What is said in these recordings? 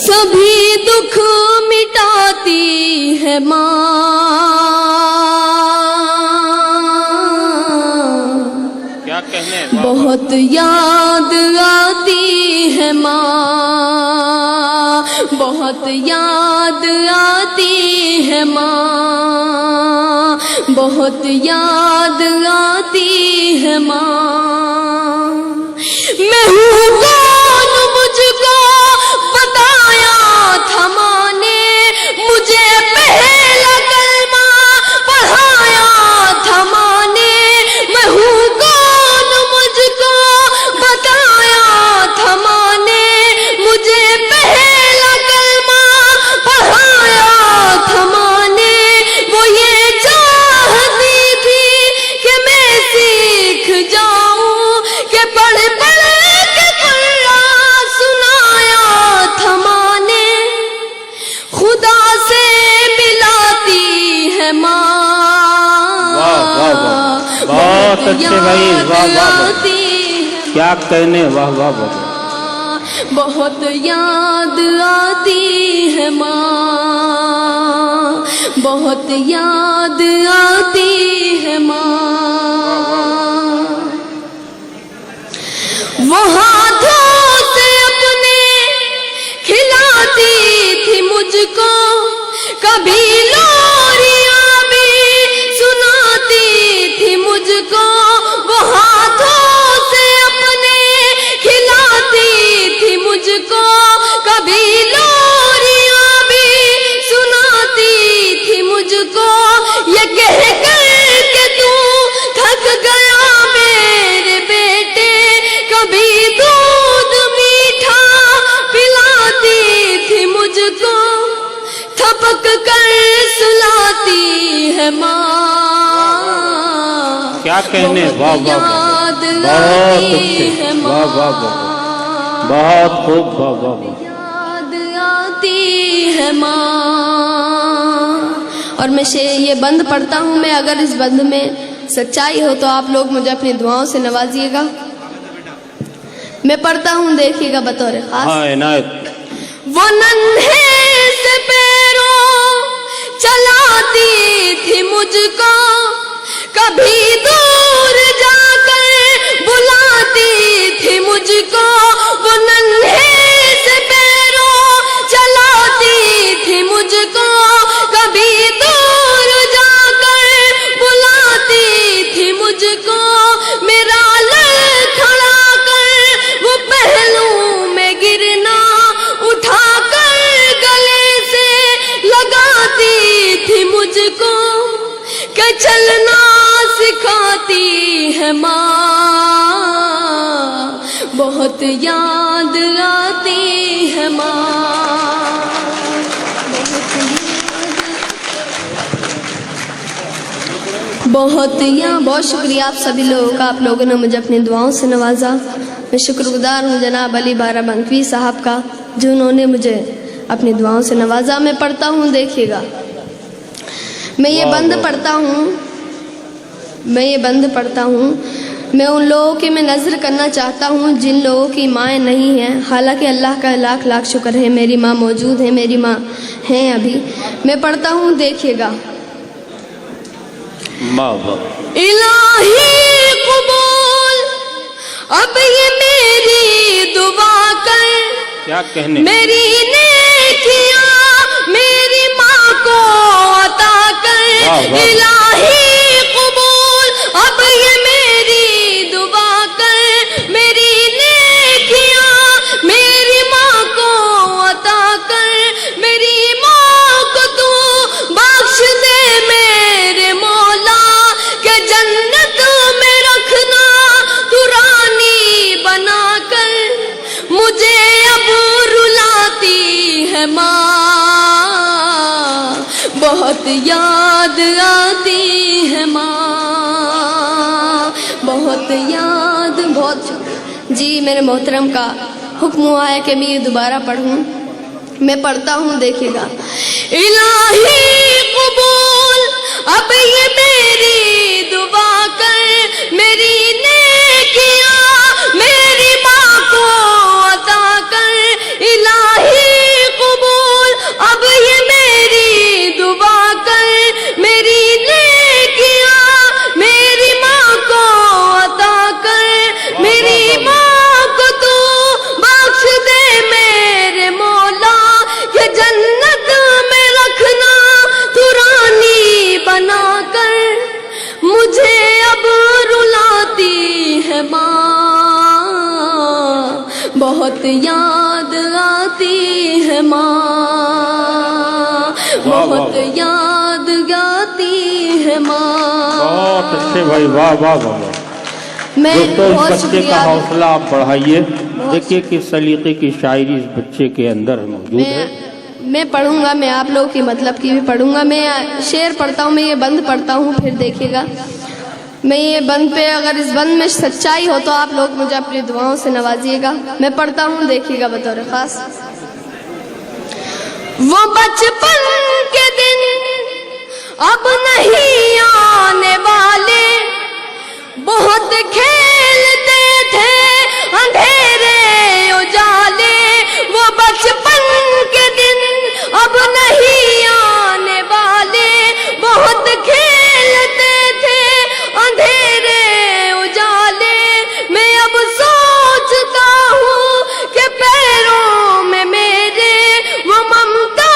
سبھی دکھ مٹاتی ہے ماں، کیا کہنے بہت یاد آتی ہے ماں، بہت یاد آتی ہے ماں، بہت یاد آتی ہے ماں۔ میں ہوں کون مجھ کو بتایا تھا ماں نے، مجھے پہلا کلمہ پڑھایا تھا ماں نے۔ میں ہوں کون مجھ کو بتایا تھا ماں نے، مجھے پہلا کلمہ پڑھایا تھا ماں نے۔ وہ یہ چاہتی تھی کہ میں سیکھ جاؤں، کہ پڑھ پڑھ کے قرآن سنایا تھا ماں نے۔ خدا سے ملاتی ہے ماں، بہت اچھے بھائی، واہ واہ کیا کہنے، واہ واہ واہ۔ بہت یاد آتی ہے ماں، بہت یاد آتی ہے ماں۔ وہ ہاتھوں سے اپنے کھلاتی تھی مجھ کو، کبھی لوریاں بھی سناتی تھی مجھ کو۔ وہ ہاتھوں سے اپنے کھلاتی تھی مجھ کو، کبھی لوریاں بھی سناتی تھی مجھ کو۔ یہ کہہ کر کہ تو تھک گیا میرے بیٹے، کبھی دودھ میٹھا پلاتی تھی مجھ کو، تھپک کر سلاتی ہے ماں۔ کیا کہنے، واہ واہ واہ، بہت اچھے، واہ واہ واہ، بہت خوب، واہ واہ واہ۔ یاد آتی ہے ماں۔ اور میں یہ بند پڑھتا ہوں، میں اگر اس بند میں سچائی ہو تو آپ لوگ مجھے اپنی دعاؤں سے نوازیے گا۔ میں پڑھتا ہوں، دیکھیے گا بطور خاص۔ ہاں عنایت۔ وہ ننھے سے پیروں چلاتی تھی مجھ کو، کبھی دور جا کر بلاتی تھی مجھ کو۔ وہ ننھے سے پیروں چلاتی تھی مجھ کو، کبھی دور جا کر بلاتی تھی مجھ کو۔ میرا لڑکھڑا کر وہ پہلو میں گرنا اٹھا کر گلے سے لگاتی تھی مجھ کو، کہ چلنا سکھاتی ہے ماں۔ بہت یاد آتی ہے ماں، بہت شکریہ آپ سبھی لوگوں کا، آپ لوگوں نے مجھے اپنی دعاؤں سے نوازا۔ میں شکر گزار ہوں جناب علی بارہ بنکوی صاحب کا، جنہوں نے مجھے اپنی دعاؤں سے نوازا۔ میں پڑھتا ہوں، دیکھیے گا۔ میں یہ بند پڑھتا ہوں، میں ان لوگوں کی میں نظر کرنا چاہتا ہوں جن لوگوں کی مائیں نہیں ہیں، حالانکہ اللہ کا لاکھ لاکھ شکر ہے میری ماں موجود ہے، میری ماں ہیں ابھی۔ میں پڑھتا ہوں، دیکھیے گا۔ الہی قبول اب یہ میری دعا کر، کیا کہنے، میری نیکیاں میری ماں کو عطا کر۔ الہی قبول اب یہ میری دعا کر، میری نیکیاں میری ماں کو عطا کر۔ میری ماں کو تو بخش دے میرے مولا، کہ جنت میں رکھنا تو رانی بنا کر۔ مجھے اب رلاتی ہے ماں، بہت یاد آتی ہے ماں، بہت یاد، بہت جی میرے محترم کا حکم ہوا ہے کہ میں یہ دوبارہ پڑھوں۔ میں پڑھتا ہوں، دیکھیے گا۔ الہی قبول اب یہ میری دعا کر، میری نیکیاں میری ماں کو عطا کر۔ الہی بہت یاد آتی ہے ماں. بہت اچھے بھائی، واہ واہ واہ واہ. میں دوستو اس بہت بچے شکریہ کا حوصلہ آپ بڑھائیے. دیکھیے کس سلیقے کی شاعری اس بچے کے اندر موجود ہے. میں پڑھوں گا، میں آپ لوگوں کی مطلب کی بھی پڑھوں گا. میں شعر پڑھتا ہوں، میں یہ بند پڑھتا ہوں، پھر دیکھیے گا. میں یہ بند پہ اگر اس بند میں سچائی ہو تو آپ لوگ مجھے اپنی دعاؤں سے نوازیے گا. میں پڑھتا ہوں، دیکھیے گا بطور خاص. وہ بچپن کے دن اب نہیں آنے والے، بہت کھیلتے تھے اندھیرے اجالے. وہ بچپن کے دن اب نہیں آنے والے، بہت کھیلتے تھے اندھیرے اجالے. میں اب سوچتا ہوں کہ پیروں میں میرے وہ ممتا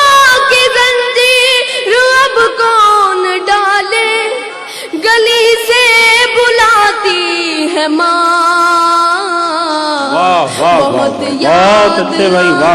کی زنجیر اب کون ڈالے. گلی سے بلاتی ہے ماں، واہ واہ واہ، بہت بہت یاد اچھے بھائی، واہ.